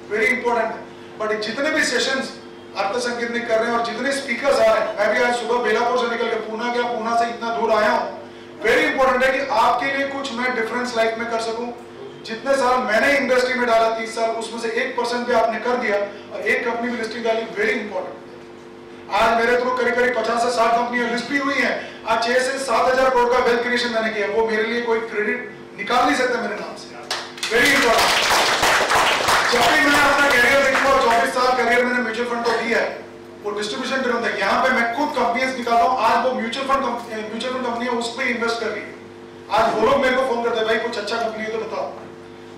Very important है। But जितने भी सेशंस अर्थ संकीर्तन कर रहे हैं और जितने स्पीकर्स आ रहे हैं, मैं भी आज सुबह बेलापुर से निकल के पूना गया, पूना से इतना दूर आया हूँ। वेरी इंपॉर्टेंट है कि आपके लिए कुछ मैं डिफरेंस लाइफ में कर सकूं। जितने साल मैंने इंडस्ट्री में डाला 30 साल, उसमें से 1% भी आपने कर दिया और एक कंपनी भी लिस्टिंग डाली, वेरी इंपॉर्टेंट। आज मेरे थ्रू करीब करीब 50 से 60 कंपनियां लिस्ट भी हुई हैं। आज 6 से 7,000 करोड़ का वेल्थ क्रिएशन मैंने किया, वो मेरे लिए कोई क्रेडिट निकाल नहीं सकते मेरे नाम से। Very important. जब भी मैंने अपना कैरियर देखा और 24 साल कैरियर मैंने म्यूचुअल फंड को दिया है, वो डिस्ट्रीब्यूशन ड्रिवन था। यहाँ पे मैं खुद कंपनीज निकालता हूँ, आज वो म्यूचुअल फंड कंपनी है, उस पर इन्वेस्ट कर रही है। आज वो लोग मेरे को फोन करते हैं, भाई कुछ अच्छा कंपनी है तो बताओ।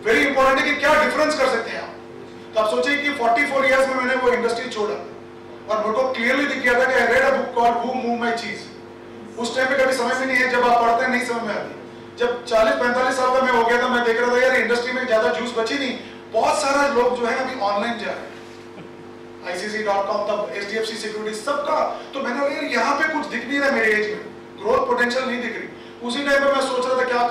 वेरी इंपॉर्टेंट है कि क्या डिफरेंस कर सकते हैं आप। तो आप सोचिए कि 44 इयर्स में मैंने वो इंडस्ट्री छोड़ा और मेरे को क्लियरली दिख गया था कि I read a book called who move my चीज। उस टाइम पे कभी समझ में नहीं है, जब आप पढ़ते हैं नहीं समझ में आती। जब 40-45 साल का मैं हो गया था, मैं देख रहा था यार इंडस्ट्री में ज्यादा जूस बची नहीं, बहुत सारा लोग जो है अभी ऑनलाइन जा रहे हैं, ICC.com, तब HDFC सिक्योरिटीज सबका। तो मैंने बोला यार यहाँ पे कुछ दिख नहीं रहा, मेरे एज में ग्रोथ पोटेंशियल नहीं दिख रही। उसी टाइम पे मैं सोच रहा था क्या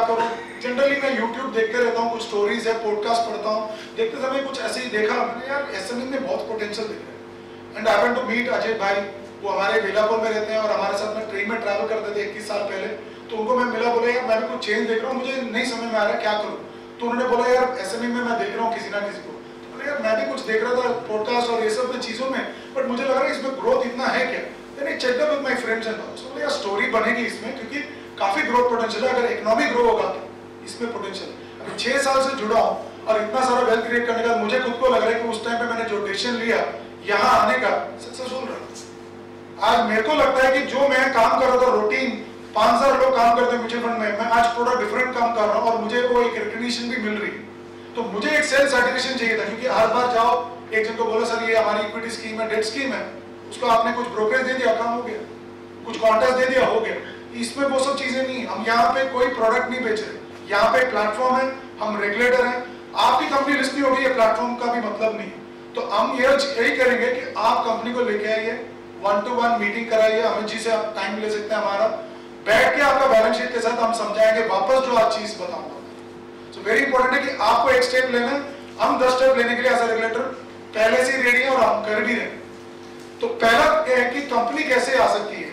करूं। जनरली मैं YouTube देखते रहता हूँ, कुछ स्टोरीज है, पॉडकास्ट पढ़ता हूँ। देखते समय कुछ ऐसे ही देखा, मैंने यार SME में बहुत पोटेंशियल दिख रहा है। And I happened to meet Ajay भाई, वो हमारे बेलापुर में रहते हैं और हमारे साथ में ट्रेन में ट्रैवल करते थे 21 साल पहले। तो उनको मैं मिला, बोला यार मैं भी कुछ चेंज देख रहा हूँ, मुझे नहीं समझ में आ रहा है क्या करूँ। तो उन्होंने बोला यार SME में मैं देख रहा हूँ किसी ना किसी को। यार मैं भी कुछ देख रहा था पॉडकास्ट और ये सब चीजों में, बट मुझे लग रहा है इसमें ग्रोथ इतना है क्या। यानी check up with my friends and all, so यार स्टोरी बनेगी इसमें, क्योंकि काफी ग्रोथ पोटेंशियल है। अगर इकोनॉमी ग्रो होगा तो इसमें पोटेंशियल है। अभी 6 साल से जुड़ा हूं और इतना सारा वेल्थ क्रिएट करने का मुझे खुद को लग रहा है कि उस टाइम पे मैंने जो डिसीजन लिया यहाँ आने का, सक्सेसफुल रहा। आज मेरे को लगता है कि जो मैं काम कर रहा था रूटीन, 5,000 लोग काम करते हैं म्यूचुअल फंड में, मैं आज थोड़ा डिफरेंट काम कर रहा हूँ और मुझे वो एक रिकग्निशन भी मिल रही है। तो मुझे एक सेल्फ सर्टिफिकेशन चाहिए था, क्योंकि हर बार जाओ एक जन को बोलो सर ये हमारी इक्विटी स्कीम है, डेट स्कीम है, उसको आपने कुछ ब्रोकरेज दे दिया, काम हो गया, कुछ कॉन्टेस्ट दे दिया, हो गया। इसमें वो सब चीजें नहीं। हम यहाँ पे कोई प्रोडक्ट नहीं बेच रहे, यहाँ पे प्लेटफॉर्म है, हम रेगुलेटर हैं। आपकी कंपनी लिस्ट नहीं होगी, ये प्लेटफॉर्म का भी मतलब नहीं। तो हम यही करेंगे कि आप कंपनी को लेके आइए, 1-to-1 मीटिंग कराइए, अमित जी से आप टाइम ले सकते हैं हमारा, बैठ के आपका बैलेंस शीट के साथ हम समझाएंगे वापस जो आज चीज बताऊंगा। सो वेरी इंपॉर्टेंट है कि आपको एक स्टेप लेना है, हम 10 स्टेप लेने के लिए एज अ रेगुलेटर पहले से रेडी है और हम कर भी रहे। तो पहला है कि कंपनी कैसे आ सकती है।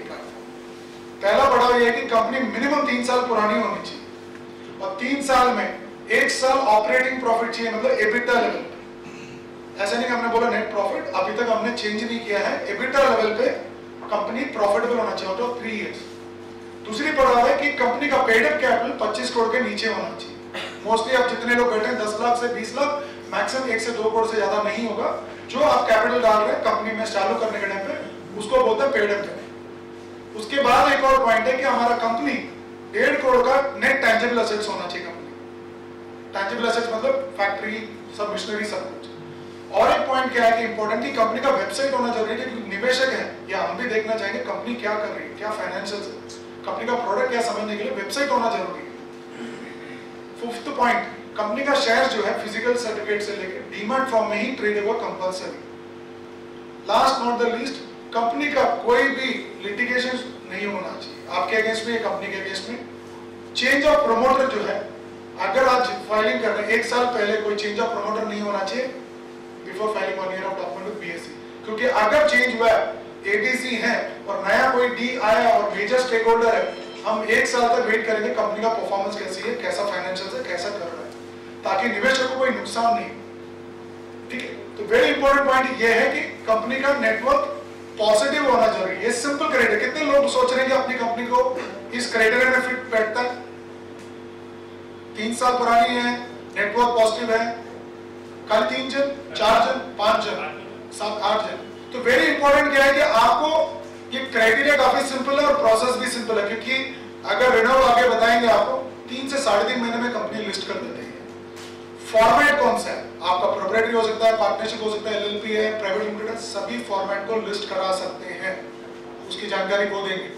पहला बड़ा ये है कि कंपनी मिनिमम 3 साल पुरानी होनी चाहिए और 3 साल में 1 साल ऑपरेटिंग प्रॉफिट चाहिए, मतलब एबिटा लेवल। ऐसा नहीं कि हमने बोला नेट प्रॉफिट, अभी तक हमने चेंज नहीं किया है। एबिटा लेवल पे कंपनी प्रॉफिटेबल होना चाहिए, तो 3 इयर्स। दूसरी पड़ा है कि कंपनी का पेड अप कैपिटल 25 करोड़ के नीचे होना चाहिए। मोस्टली आप जितने लोग बैठे हैं 10 लाख से 20 लाख, मैक्सिमम 1 से 2 करोड़ से ज्यादा नहीं होगा। जो आप कैपिटल डाल रहे हैं कंपनी में चालू करने के टाइम पे, उसको बोलते हैं पेड अप कैपिटल। उसके बाद एक और पॉइंट है कि हमारा कंपनी 1.5 करोड़ का नेट टैंजिबल एसेट्स होना चाहिए। कंपनी टैंजिबल एसेट्स मतलब फैक्ट्री, सब मशीनरी, सब कुछ। और एक पॉइंट क्या है कि इंपॉर्टेंट की कंपनी का वेबसाइट होना जरूरी है, क्योंकि निवेशक है या हम भी देखना चाहेंगे कंपनी क्या कर रही है, क्या फाइनेंशियल, कंपनी का प्रोडक्ट क्या समझने के लिए वेबसाइट होना जरूरी है। 5th पॉइंट, कंपनी का शेयर जो है फिजिकल सर्टिफिकेट से लेकर डीमैट फॉर्म में ही ट्रेड होगा compulsory. Last not the least, company का कोई भी लिटिगेशन नहीं होना चाहिए आपके अगेंस्ट में, कंपनी के अगेंस्ट में। चेंज ऑफ प्रमोटर जो है, अगर आज फाइलिंग कर रहे हैं 1 साल पहले, कोई चेंज ऑफ प्रमोटर नहीं होना चाहिए before filing 1 year of document with BSE। क्योंकि अगर चेंज हुआ है, ADC है और नया कोई डी आया और मेजर स्टेक होल्डर है, हम 1 साल तक वेट करेंगे कंपनी का परफॉर्मेंस कैसी है, कैसा फाइनेंशियल है, कैसा कर रहा है, ताकि निवेशक को कोई नुकसान नहीं। ठीक है, तो वेरी इंपॉर्टेंट पॉइंट ये है कि कंपनी का नेटवर्क पॉजिटिव होना जरूरी है। ये सिंपल क्राइटेरिया, कितने लोग सोच रहे हैं कि अपनी कंपनी को इस क्राइटेरिया में फिट बैठता है? 3 साल पुरानी है, नेटवर्क पॉजिटिव है, कल 3 जन, 4 जन, 5 जन, 7, 8 जन। तो वेरी इंपॉर्टेंट क्या है कि आपको ये क्राइटेरिया काफी सिंपल है और प्रोसेस भी सिंपल है, क्योंकि अगर रिनोव आगे बताएंगे आपको 3 से 3.5 महीने में कंपनी लिस्ट कर देते हैं। फॉर्मेट कौन सा है आपका? प्रोप्राइटरी हो सकता है, पार्टनरशिप हो सकता है, LLP है, प्राइवेट लिमिटेड है, सभी फॉर्मेट को लिस्ट करा सकते हैं, उसकी जानकारी वो देंगे।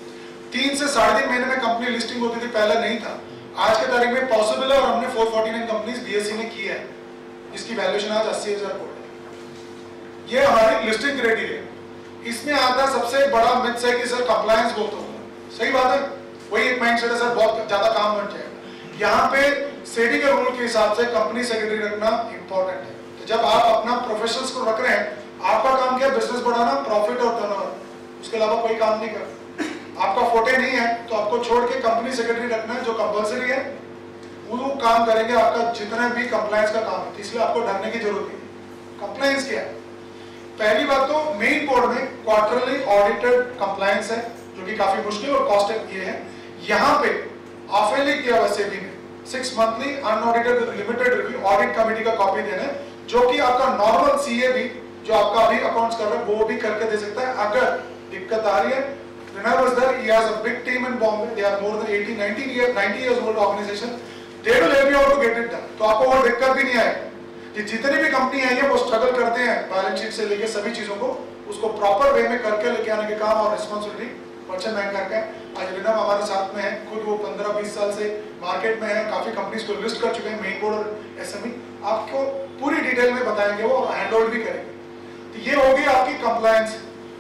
3 से 3.5 महीने में कंपनी लिस्टिंग होती थी, पहले नहीं था। आज के तारीख में पॉसिबल है और हमने 449 कंपनीज BSE ने की है, जिसकी वैल्यूएशन आज 80,000 करोड़ है। ये हमारी लिस्टिंग क्राइटेरिया। इसमें आता है सबसे बड़ा मिथ है कि सर कंप्लायंस बहुत होगा। सही बात है, वही एक माइंडसेट है सर, बहुत ज्यादा काम बन जाएगा। यहाँ पे सेबी के रूल के हिसाब से कंपनी सेक्रेटरी रखना इंपॉर्टेंट है। तो जब आप अपना प्रोफेशनल्स को रख रहे हैं, आपका काम क्या है? बिजनेस बढ़ाना, प्रॉफिट और टर्नओवर, उसके अलावा कोई काम नहीं करना। आपका फोटे नहीं है तो आपको छोड़ के कंपनी सेक्रेटरी रखना है, जो कंपलसरी है, वो काम करेंगे आपका जितना भी कंप्लायंस का काम है, इसलिए आपको डरने की जरूरत नहीं। कंप्लायंस क्या है? पहली बात तो मेन बोर्ड में क्वार्टरली ऑडिटेड कंप्लायंस है, जो कि काफी मुश्किल और कॉस्ट ये है। यहाँ पे ऑफिशियली किया हुआ सेबी ने 6 monthly unaudited limited review audit committee का कॉपी देना है, जो कि आपका नॉर्मल सीए भी जो आपका अभी अकाउंट्स कर रहा है वो भी करके दे सकता है। अगर दिक्कत आ रही है, Renault there, he has a big team in Bombay, they are more than 90 years old organization, they will help you out to get it done। तो आपको और दिक्कत भी नहीं आएगी। ये जितनी भी कंपनी आई है वो स्ट्रगल करते हैं बैलेंस शीट से लेके सभी चीजों को उसको प्रॉपर वे में करके लेके आने के काम और रिस्पॉन्सिबिलिटी पर्सन बैंक करके। आज रिनम हमारे साथ में है, खुद वो 15-20 साल से मार्केट में है, काफी कंपनीज को लिस्ट कर चुके हैं, मेन बोर्ड और एसएमई, आपको पूरी डिटेल में बताएंगे वो और हैंड होल्ड भी करेंगे। तो ये होगी आपकी कंप्लायंस।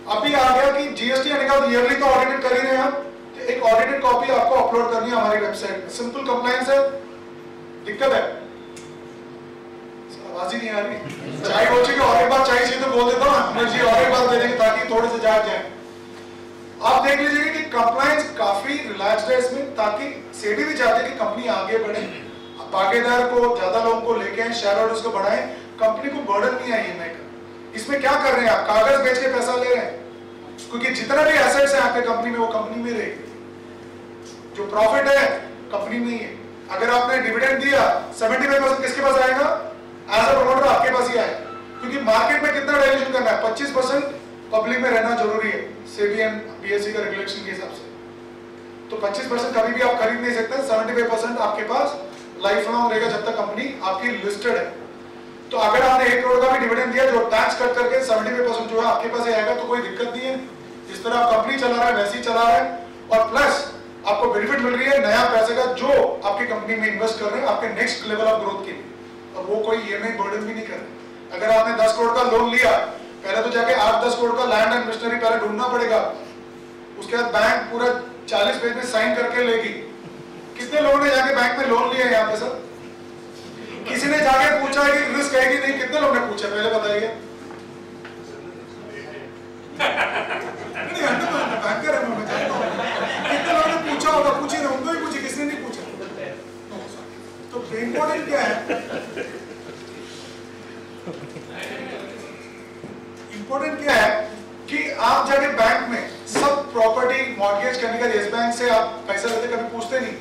अभी आ गया कि जीएसटी आने का ईयरली तो ऑडिटेड कर ही रहे हैं हम, तो एक ऑडिटेड कॉपी आपको अपलोड करनी है हमारी वेबसाइट में। सिंपल कंप्लायंस है, दिक्कत है आवाज ही नहीं आ रही। चाय हो चुकी, और एक बार चाय चाहिए तो बोल देता हूँ, मुझे और एक बार दे देंगे ताकि थोड़े से जाग जाए। आप देख लीजिए कि कंप्लायंस काफी रिलैक्स्ड है इसमें, ताकि सेबी भी चाहते हैं कि कंपनी आगे बढ़े, भागीदार को ज्यादा लोगों को लेके आए, शेयर होल्डर्स को बढ़ाएं, कंपनी को बर्डन नहीं है ईएमआई का। इसमें क्या कर रहे हैं आप? कागज बेच के पैसा ले रहे हैं, क्योंकि जितना भी एसेट्स है आपके कंपनी में वो कंपनी में रहेगी, जो प्रॉफिट है कंपनी में ही है। अगर आपने डिविडेंड दिया 75% किसके पास आएगा? एज अ प्रमोटर आपके पास ही आएगा, क्योंकि मार्केट में कितना वैल्यूएशन करना है? 25% पब्लिक में रहना जरूरी है सेबी एंड बीएसई का रेगुलेशन के हिसाब से। तो 25% कभी भी आप खरीद नहीं सकते, 75% आपके पास लाइफ लॉन्ग रहेगा जब तक कंपनी आपकी लिस्टेड है। तो अगर आपने 1 करोड़ का भी डिविडेंड दिया, जो टैक्स कट करके 75% जो है आपके पास ही आएगा, तो कोई दिक्कत नहीं है। जिस तरह आप कंपनी चला रहा है वैसे ही चला रहा है, और प्लस आपको बेनिफिट मिल रही है नया पैसे का जो आपकी कंपनी में इन्वेस्ट कर रहे हैं आपके नेक्स्ट लेवल ऑफ ग्रोथ के लिए, और वो कोई ईएमआई बर्डन भी नहीं कर रहे। अगर आपने 10 करोड़ का लोन लिया, पहले तो जाके 8-10 करोड़ का लैंड एंड मशीनरी पहले ढूंढना पड़ेगा, उसके बाद बैंक पूरा 40 पेज में साइन करके लेगी। कितने लोगों ने जाके बैंक में लोन लिया है यहाँ पे सर? किसी ने जाके पूछा है कि रिस्क है कि नहीं? कितने लोगों ने पूछा पहले बताइए? बैंकर है, मैं जानता हूं कितने लोगों ने पूछा होगा, पूछी ना, उनको ही पूछी, किसी ने नहीं पूछा। तो इम्पोर्टेंट क्या है? इम्पोर्टेंट क्या है कि आप जाके बैंक में सब प्रॉपर्टी मॉर्गेज करने का यस बैंक से आप पैसा लेते कभी पूछते नहीं,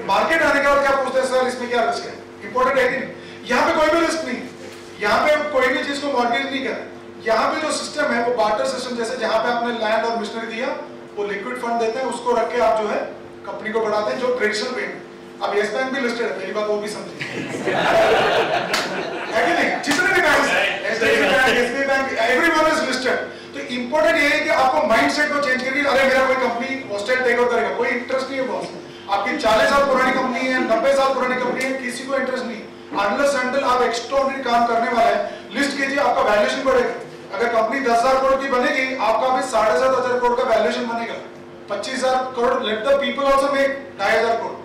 मार्केट आने के बाद क्या पूछते हैं? सर इसमें क्या रिस्क है? इंपॉर्टेंट है कि नहीं? यहाँ पे कोई भी रिस्क नहीं, यहाँ पे कोई भी चीज को मॉर्गेज नहीं कर। यहाँ पे जो सिस्टम है वो बार्टर सिस्टम, जैसे जहाँ पे आपने लैंड और मशीनरी दिया, वो लिक्विड फंड देते हैं, उसको रख के आप जो है कंपनी को बढ़ाते हैं, जो ट्रेडिशनल वे में। अब यस बैंक भी लिस्टेड है, पहली बात वो भी समझिए है कि नहीं? जितने भी बैंक हैं, HDFC bank, SBI bank, everyone is listed. तो इंपॉर्टेंट ये है कि आपको माइंडसेट को चेंज करके, अरे मेरा कोई कंपनी हॉस्टेल टेक ओवर करेगा, कोई इंटरेस्ट नहीं है बॉस। आपकी 40 साल पुरानी कंपनी है, 90 साल पुरानी कंपनी है, किसी को इंटरेस्ट नहीं। अनलेस अनटिल आप एक्स्ट्राऑर्डिनरी काम करने वाले हैं, लिस्ट कीजिए, आपका वैल्यूएशन बढ़ेगा। अगर कंपनी 10,000 करोड़ की बनेगी, आपका भी 7,500 करोड़ का वैल्यूएशन बनेगा। 25,000 crore, let the people also make 2,500 crore.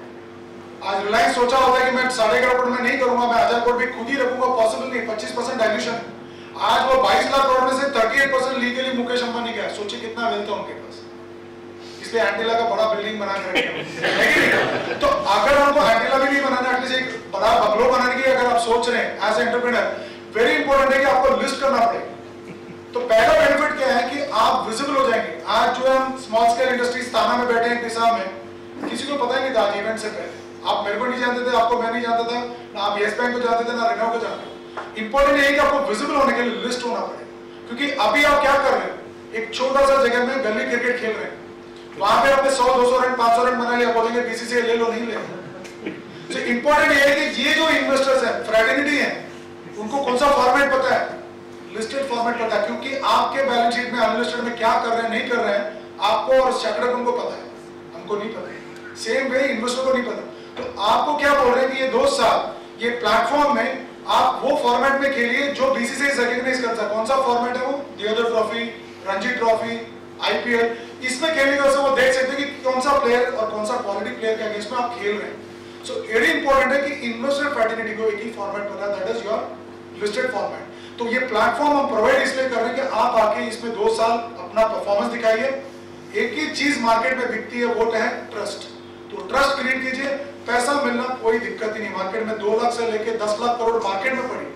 आज रिलायंस सोचा होता है कि मैं 1,500 करोड़ में नहीं करूंगा, मैं 1,000 करोड़ भी खुद ही रखूंगा, पॉसिबल नहीं, 25% डाइल्यूशन। आज वो 22 लाख करोड़ में से 38% लीगली मुकेश अंबानी का है। सोचिए कितना वेल्थ है उनके पास, इसलिए एंटीला का बड़ा बिल्डिंग बना के रखे। तो अगर हमको एंटीला भी नहीं बनाना, एटलीस्ट एक बड़ा बंगलो बनाने की अगर आप सोच रहे हैं एज एंटरप्रेन्योर, वेरी इंपॉर्टेंट है कि आपको लिस्ट करना पड़ेगा। तो पहला बेनिफिट क्या है कि आप विजिबल हो जाएंगे। आज जो हम स्मॉल स्केल इंडस्ट्रीज थाना में बैठे हैं दिशा में, किसी को पता ही नहीं था आज इवेंट से पहले। आप मेरे को नहीं जानते थे, आपको मैं नहीं जानता था, ना आप यस बैंक को जानते थे, ना रिनो को जानते थे। इंपॉर्टेंट ये है कि आपको विजिबल होने के लिए लिस्ट होना पड़ेगा, क्योंकि अभी आप क्या कर रहे हैं, एक छोटा सा जगह में गली क्रिकेट खेल रहे हैं, वहां पे आपने 100-200 रन 500 रन बना लिया, बोलेंगे बीसीसीआई ले लो, नहीं ले। तो इंपॉर्टेंट ये है कि ये जो इन्वेस्टर्स हैं, फ्रेटर्निटी है, उनको कौन सा फॉर्मेट पता है? लिस्टेड फॉर्मेट पता है, क्योंकि आपके बैलेंस शीट में अनलिस्टेड में क्या कर रहे हैं नहीं कर रहे हैं आपको और चार्टर्ड उनको पता है, हमको नहीं पता है। सेम वे इन्वेस्टर को नहीं पता। तो आपको क्या बोल रहे हैं कि ये 2 साल ये प्लेटफॉर्म में आप वो फॉर्मेट में खेलिए जो बीसीसीआई रिकॉग्नाइज करता है। कौन सा फॉर्मेट है वो? Deodar trophy, Ranji trophy, IPL, इसमें खेलने का वो देख सकते हैं कि कौन सा प्लेयर और कौन सा क्वालिटी प्लेयर के अगेंस्ट में आप खेल रहे हैं। सो वेरी इंपॉर्टेंट है कि इन्वेस्टर फ्रेटर्निटी को एक ही फॉर्मेट पता है, that is your listed format. तो ये प्लेटफॉर्म हम प्रोवाइड इसलिए कर रहे हैं कि आप आके इसमें 2 साल अपना परफॉर्मेंस दिखाइए। एक ही चीज मार्केट में बिकती है, वो है ट्रस्ट। तो ट्रस्ट क्रिएट कीजिए, पैसा मिलना कोई दिक्कत ही नहीं। मार्केट में 2 लाख से लेके 10 लाख करोड़ मार्केट में पड़ी।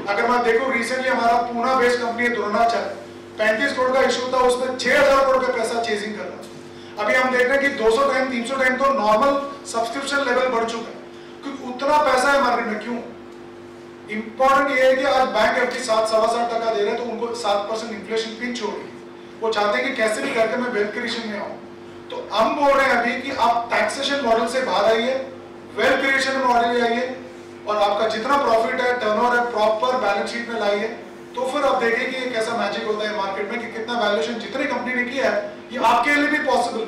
अगर मैं देखूं रिसेंटली हमारा पूना बेस्ड कंपनी है द्रोणाचार्य, 35 करोड़ का इशू था, उसमें 6000 करोड़ का पैसा चेजिंग कर रहा। अभी हम देख रहे हैं कि 200 टाइम 300 टाइम तो नॉर्मल सब्सक्रिप्शन लेवल बढ़ चुका है, क्योंकि उतना पैसा है मार्केट में। क्यों? इंपॉर्टेंट ये है कि आज बैंक एफडी 7-7.25% दे रहे हैं, तो उनको 7% इन्फ्लेशन पिंच हो रही है। वो चाहते हैं कि कैसे भी करके मैं वेल्थ क्रिएशन में आऊं। तो हम बोल रहे हैं अभी कि आप टैक्सेशन मॉडल से बाहर आइए, वेल्थ क्रिएशन मॉडल में आइए, और आपका जितना प्रॉफिट है, टर्नओवर है, प्रॉपर बैलेंस शीट में लाइए। तो फिर आप देखिए कि ये कैसा मैजिक होता है मार्केट में, कि कितना वैल्यूएशन जितनी कंपनी ने किया है ये आपके लिए भी पॉसिबल।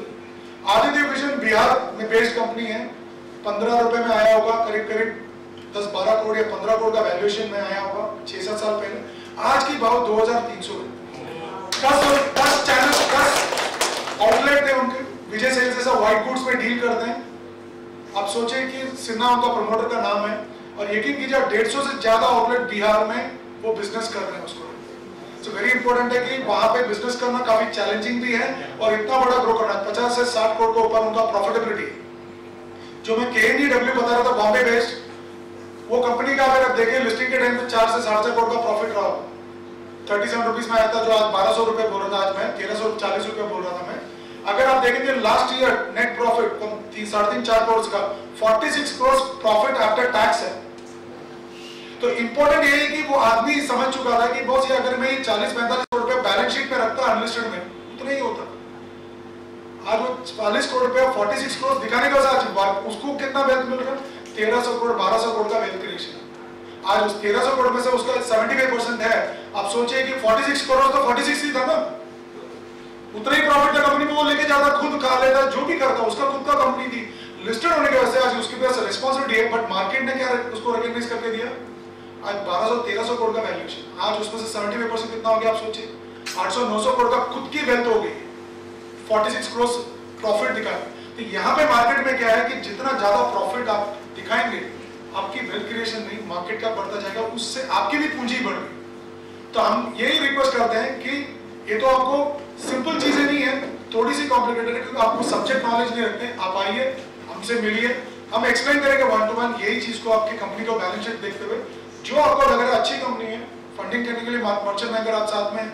आदित्य विजन बिहार में बेस्ड कंपनी है, 15 रुपए में आया होगा, करीब करीब 10-12 करोड़ या 15 करोड़ का वैल्यूएशन में आया होगा 6-7 साल पहले। आज की भाव 2300 है। 10 चैनल 10 आउटलेट थे उनके, विजय सेल्स जैसा व्हाइट गुड्स में डील करते हैं। आप सोचिए कि सिन्हा उनका प्रमोटर का नाम है, और यकीन कीजिए 150 से ज्यादा आउटलेट बिहार में वो बिजनेस कर रहे हैं उसको। सो वेरी इंपॉर्टेंट है कि वहां पे बिजनेस करना काफी चैलेंजिंग भी है, और इतना बड़ा ग्रो करना, 50 से 60 करोड़ के ऊपर उनका प्रॉफिटेबिलिटी। जो मैं KNEW बता रहा था बॉम्बे बेस्ड, वो कंपनी का अगर आप देखें लिस्टिंग के टाइम पे 4 से 4.5 करोड़ का प्रॉफिट रहा, 37 रुपीज में आया था, जो आज 1200 रुपए बोल रहा था, आज मैं 1340 रुपए बोल रहा था मैं। अगर आप देखेंगे last year net profit 3.5-4 crore का 46 करोड़ प्रॉफिट आफ्टर टैक्स है। तो इंपॉर्टेंट ये है कि वो आदमी समझ चुका था कि बॉस, ये अगर मैं 40-45 करोड़ रुपए बैलेंस शीट में रखता अनलिस्टेड में, उतना ही होता। आज वो 40 करोड़ रुपए 46 करोड़ दिखाने का आज उसको कितना वेल्थ मिल रहा है? 1300 करोड़ 1200 करोड़ का वेल्थ क्रिएशन। आज उस 1300 करोड़ में से उसका 75% है। आप सोचिए कि 46 करोड़ तो 46 ही था ना, उतना ही प्रॉफिट था कंपनी में, वो लेके जाता, खुद खा लेता, जो भी करता, उसका खुद का कंपनी थी। लिस्टेड होने की वजह से आज उसके पास रिस्पॉन्सिबिलिटी है, बट मार्केट ने क्या उसको रिकॉग्नाइज करके दिया? आज 1200-1300 करोड़ का वैल्यूएशन, आज उसमें से 75% कितना हो गया? आप सोचिए 800-900 करोड़ का खुद की वेल्थ हो गई, 46 करोड़ प्रॉफिट दिखा। तो यहाँ पे मार्केट में क्या है कि जितना ज्यादा प्रॉफिट आप दिखाएंगे, आपकी वेल्थ क्रिएशन नहीं, मार्केट का बढ़ता जाएगा, उससे आपकी भी पूंजी बढ़ गई। तो हम यही रिक्वेस्ट करते हैं कि ये तो आपको सिंपल चीजें नहीं है, थोड़ी सी कॉम्प्लिकेटेड है, क्योंकि आपको सब्जेक्ट नॉलेज नहीं रखते। आप आइए, हमसे मिलिए, हम एक्सप्लेन करेंगे 1-to-1 यही चीज को, आपकी कंपनी को बैलेंस शीट देखते हुए। जो आपको लग रहा है अच्छी कंपनी है, फंडिंग करने के लिए मर्चेंट बैंकर आप साथ में,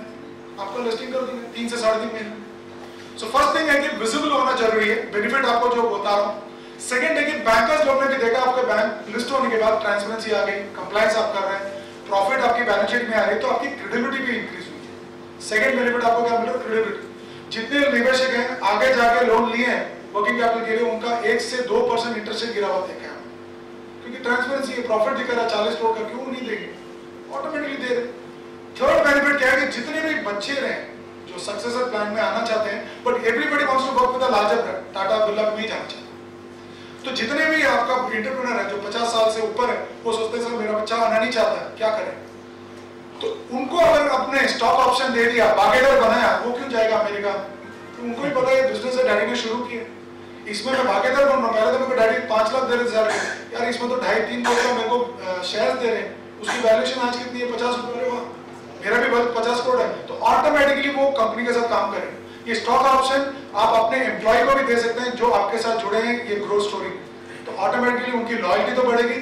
आपको लिस्टिंग कर देंगे 3 से 3.5 महीने। सो फर्स्ट थिंग है कि विजिबल होना जरूरी है, बेनिफिट आपको जो बता रहा हूँ। सेकंड है कि बैंकर्स लोग ने भी देखा आपके बैंक लिस्ट होने के बाद ट्रांसपेरेंसी आ गई, कंप्लायंस आप कर रहे हैं, प्रॉफिट आपकी बैलेंस शीट में आ रही है, तो आपकी क्रेडिबिलिटी भी इंक्रीज हुई है। सेकंड बेनिफिट आपको क्या मिला? क्रेडिबिलिटी। जितने निवेशक हैं आगे जाके लोन लिए हैं वर्किंग कैपिटल के लिए, उनका 1 से 2% इंटरेस्ट रेट गिरा हुआ देखा है, क्योंकि ट्रांसपेरेंसी है, प्रॉफिट दिखा रहा 40 करोड़ का, क्यों नहीं देंगे? ऑटोमेटिकली दे रहे। थर्ड बेनिफिट क्या है कि जितने भी बच्चे रहे जो सक्सेसर प्लान में आना चाहते हैं, but everybody wants to work with the larger brand, Tata Birla में नहीं जाना चाहते। तो जितने भी आपका एंटरप्रेन्योर है जो 50 साल से ऊपर है, वो सोचते हैं सर मेरा बच्चा आना नहीं चाहता है, क्या करें? तो उनको अगर अपने स्टॉक ऑप्शन दे दिया, भागीदार बनाया, वो क्यों जाएगा अमेरिका? तो उनको भी पता है बिजनेस है, डैडी ने शुरू किया, इसमें मैं भागीदार बन रहा हूँ। पहले तो मेरे को डैडी 5 लाख दे रहे थे यार, इसमें तो 2.5-3 करोड़ का मेरे को शेयर दे रहे हैं, उसकी वैल्यूएशन आज कितनी है? 50 रुपए। मेरा भी वर्थ 50 करोड़ है, तो ऑटोमेटिकली वो कंपनी के साथ काम करें। ये स्टॉक ऑप्शन आप अपने एम्प्लॉय को भी दे सकते हैं जो आपके साथ जुड़े हैं ये ग्रोथ स्टोरी, तो ऑटोमेटिकली उनकी लॉयल्टी तो बढ़ेगी।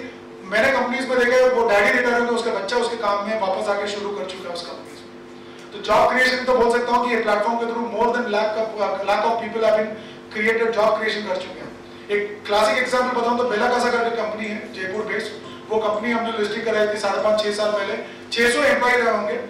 मैंने कंपनीज में देखा है वो डैडी रिटायर होकर उसका बच्चा उसके काम में वापस आके शुरू कर चुका है उस कंपनी में। तो जॉब क्रिएशन तो बोल सकता हूँ कि ये प्लेटफॉर्म के through more than lakh of people have been created, job creation कर चुके हैं। एक क्लासिक एग्जांपल बताऊं तो बेला कासा करके कंपनी है जयपुर बेस्ड, वो कंपनी हमने लिस्टिंग कराई थी 5.5-6 साल पहले। 600 एम्प्लॉय रहे होंगे,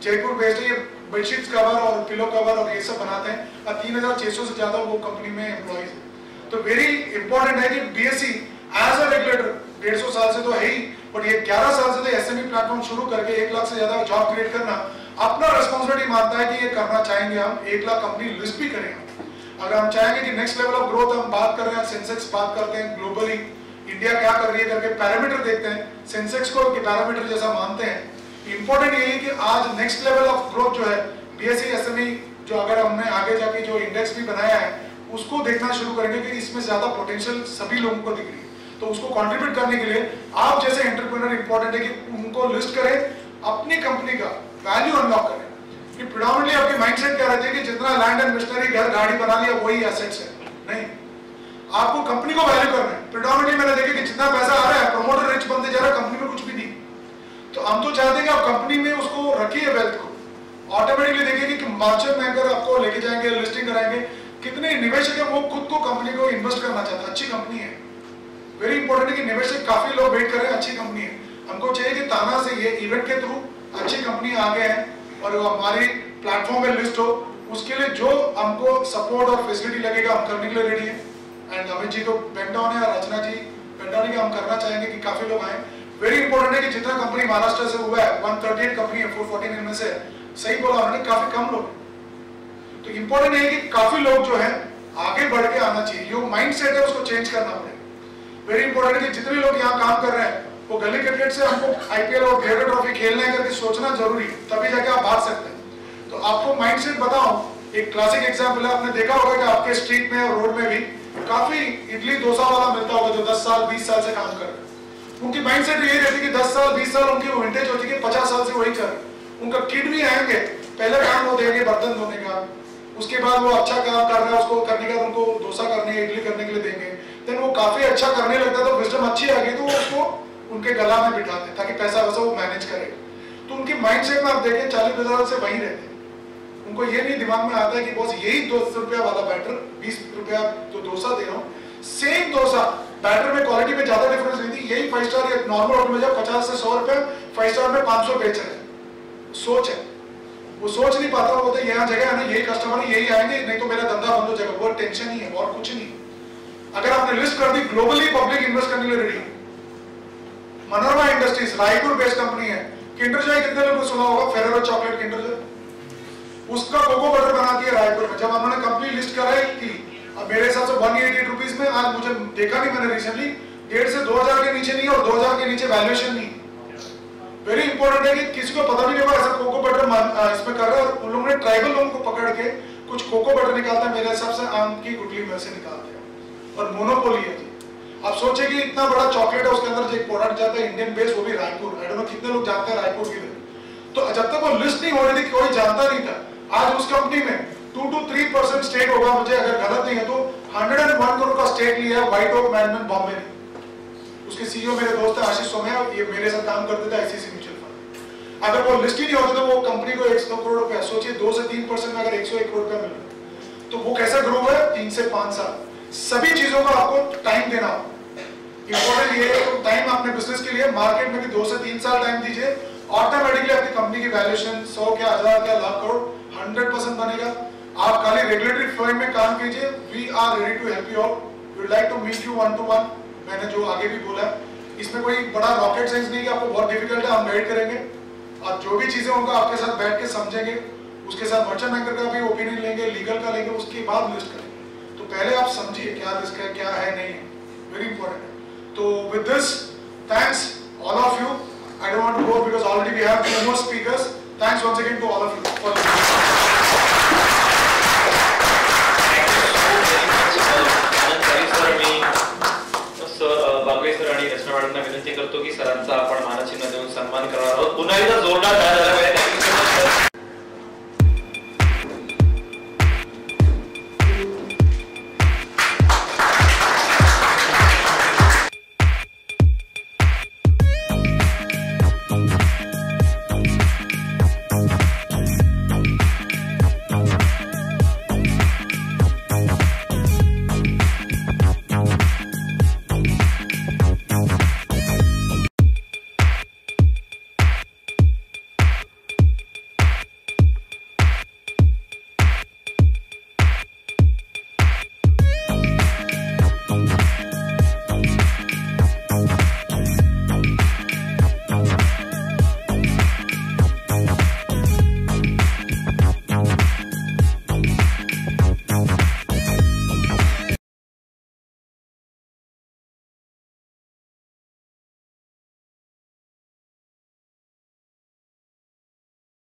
जयपुर बेस्ड है, ये बेडशीट कवर और पिलो कवर और ये सब बनाते हैं, और 3600 से ज्यादा वो कंपनी में एम्प्लॉइज है। तो वेरी इंपॉर्टेंट है कि बीएसई एज अ रेगुलेटर 150 साल से तो है ही, बट ये 11 साल से तो एसएमई प्लेटफॉर्म शुरू करके 1 लाख से ज्यादा जॉब क्रिएट करना अपना रिस्पॉन्सिबिलिटी मानता है कि ये करना चाहेंगे हम। 1 लाख कंपनी लिस्ट भी करेंगे। अगर हम चाहेंगे कि नेक्स्ट लेवल ऑफ ग्रोथ, हम बात कर रहे हैं सेंसेक्स, बात करते हैं ग्लोबली इंडिया क्या कर रही है करके पैरामीटर देखते हैं, सेंसेक्स को पैरामीटर जैसा मानते हैं। इंपॉर्टेंट ये है कि आज नेक्स्ट लेवल ऑफ ग्रोथ जो है बीएसई एसएमई, जो अगर हमने आगे जाके जो इंडेक्स भी बनाया है उसको देखना शुरू करेंगे कि इसमें ज्यादा पोटेंशियल सभी लोगों को दिख रही है। तो उसको कंट्रीब्यूट करने के लिए आप जैसे एंटरप्रेन्योर इंपॉर्टेंट है कि उनको लिस्ट करें, अपनी कंपनी का वैल्यू अनलॉक करें। कि प्रेडोमिनेटली आपकी माइंडसेट क्या रहती है कि जितना लैंड एंड मशीनरी, घर गाड़ी बना लिया वही एसेट्स है, नहीं, आपको कंपनी को वैल्यू करना है। प्रेडोमिनेटली मैंने देखा कि जितना पैसा आ रहा है, प्रमोटर रिच बनते जा रहा है, कंपनी में कुछ भी नहीं। तो हम तो चाहते हैं कि आप कंपनी में उसको रखिए वेल्थ को, ऑटोमेटिकली देखिए कि मार्चेंट बैंकर आपको लेके जाएंगे, लिस्टिंग कराएंगे। कितने निवेशक है वो खुद को कंपनी को इन्वेस्ट करना चाहते हैं, अच्छी कंपनी है। वेरी इंपॉर्टेंट है कि निवेशक काफी लोग वेट कर रहे हैं, अच्छी कंपनी है। हमको चाहिए कि ताना से ये इवेंट के थ्रू अच्छी कंपनी आगे है और वो हमारी प्लेटफॉर्म पे लिस्ट हो। उसके लिए जो हमको सपोर्ट और फैसिलिटी लगेगा हम करने के लिए रेडी है। एंड अमित जी तो पेंटाउन है और रचना जी पेंटाउन है कि हम करना चाहेंगे कि काफी लोग आए। वेरी इंपॉर्टेंट है कि जितना कंपनी महाराष्ट्र से हुआ है 138 कंपनी है, 414 इनमें से सही बोला उन्होंने, काफी कम लोग। तो इंपॉर्टेंट है कि काफी लोग जो है आगे बढ़ के आना चाहिए, जो माइंड सेट है उसको चेंज करना पड़ेगा। वेरी इंपॉर्टेंट है कि जितने लोग यहाँ काम कर रहे हैं वो गली क्रिकेट से हमको आईपीएल और ग्रेटर ट्रॉफी खेलना है करके सोचना जरूरी है, तभी जाके आप भाग सकते हैं। तो आपको माइंड सेट बताओ, एक क्लासिक एग्जाम्पल है, आपने देखा होगा कि आपके स्ट्रीट में और रोड में भी काफी इडली डोसा वाला मिलता होगा जो 10 साल 20 साल से काम कर रहे हैं। उनकी माइंड सेट यही रहती है कि 10 साल 20 साल उनकी विंटेज होती है, 50 साल से वही कर रहे हैं। उनका किड भी आएंगे, पहले काम वो देंगे बर्तन धोने का, उसके बाद वो अच्छा काम कर रहा है, उसको करने के बाद उनको डोसा करने इडली करने के लिए देंगे। देन वो काफी अच्छा करने लगता है तो विजडम अच्छी आ गई तो वो उसको उनके गला में बिठाते हैं ताकि पैसा वैसा वो मैनेज करेगा। तो उनकी माइंड सेट में आप देखें 40 साल से वही रहते हैं। उनको ये नहीं दिमाग में आता है कि बॉस यही 200 रुपया वाला बैटर 20 रुपया जो डोसा दे रहा हूँ, सेम डोसा बैटर में क्वालिटी में ज्यादा डिफरेंस नहीं थी, यही 5 स्टार या नॉर्मल होटल में जब 50 से 100 रुपए 5 स्टार में 500 बेच रहे हैं। सोच है, वो सोच नहीं पाता, वो बोलते यहाँ जगह है ना, यही कस्टमर यही आएंगे, नहीं तो मेरा धंधा बंद हो जाएगा। वो टेंशन ही है और कुछ नहीं। अगर आपने लिस्ट कर दी, ग्लोबली पब्लिक इन्वेस्ट करने के लिए रेडी है। Manorama industries Raipur based company है। किंडर जॉय कितने लोगों ने सुना होगा, फेरेरो चॉकलेट किंडर जॉय, उसका कोको बटर बनाती है रायपुर में। जब हमने कंपनी लिस्ट कराई थी, अब मेरे हिसाब से 188 रुपीज में, आज मुझे देखा नहीं मैंने रिसेंटली, 1,500 से 2,000 के नीचे नहीं और 2,000 के नीचे वैल्यूएशन नहीं। वेरी इंपॉर्टेंट है कि किसी को पता भी नहीं होगा ऐसा कोको बटर इसमें कर रहा है। और उन लोगों ने ट्राइबल लोगों को पकड़ के कुछ कोको बटर निकालता है, मेरे हिसाब से आम की गुठली में से निकालते हैं और मोनोपोली है जी। आप सोचिए कि इतना बड़ा चॉकलेट है, उसके अंदर जो एक प्रोडक्ट जाता है इंडियन बेस, वो भी रायपुर। आई डोंट नो कितने लोग जानते हैं रायपुर की। तो जब तक वो लिस्ट नहीं हो रही थी कोई जानता नहीं था। आज उस कंपनी में 2 to 3% स्टेक होगा, मुझे अगर गलत नहीं है तो 101 करोड़ का स्टेक लिया है व्हाइट ओक मैनेजमेंट बॉम्बे ने। उसके सीईओ मेरे दोस्त है आशीष सोमया, ये मेरे साथ काम करते थे आईसीसी म्यूचुअल फंड। अगर वो लिस्ट ही नहीं होता तो वो कंपनी को 100 करोड़ रुपया, सोचिए 2 से 3% में अगर 101 करोड़ रुपया मिल रहा तो वो कैसा ग्रो है 3 से 5 साल। सभी चीजों का आपको टाइम देना हो। इंपॉर्टेंट ये है तो टाइम अपने बिजनेस के लिए मार्केट में भी 2 से 3 साल टाइम दीजिए, ऑटोमेटिकली आपकी कंपनी की वैल्यूएशन 100 क्या 1000 क्या लाख करोड़ 100% बनेगा। आप खाली रेगुलेटरी फर्म में काम कीजिए। We are ready to help you out, we would like to meet you 1-to-1। मैंने जो आगे भी बोला है, इसमें कोई बड़ा रॉकेट साइंस नहीं कि आपको बहुत डिफिकल्ट है, हम गाइड करेंगे। आप जो भी चीजें होंगे आपके साथ बैठ के समझेंगे, उसके साथ मर्चेंट बैंकर का भी ओपिनियन लेंगे, लीगल का लेंगे, उसके बाद लिस्ट करेंगे। तो पहले आप समझिए क्या रिस्क है क्या है नहीं है, वेरी इंपॉर्टेंट है। तो with this thanks all of you. I don't want to go because already we have 2 more speakers. Thanks once again to all of you. For Bagwe sir आणि रचना मॅडमना विनंती करतो की सरांचा आपण मानचिन्ह देऊन सन्मान करणार आहोत। पुन्हा एकदा जोरदार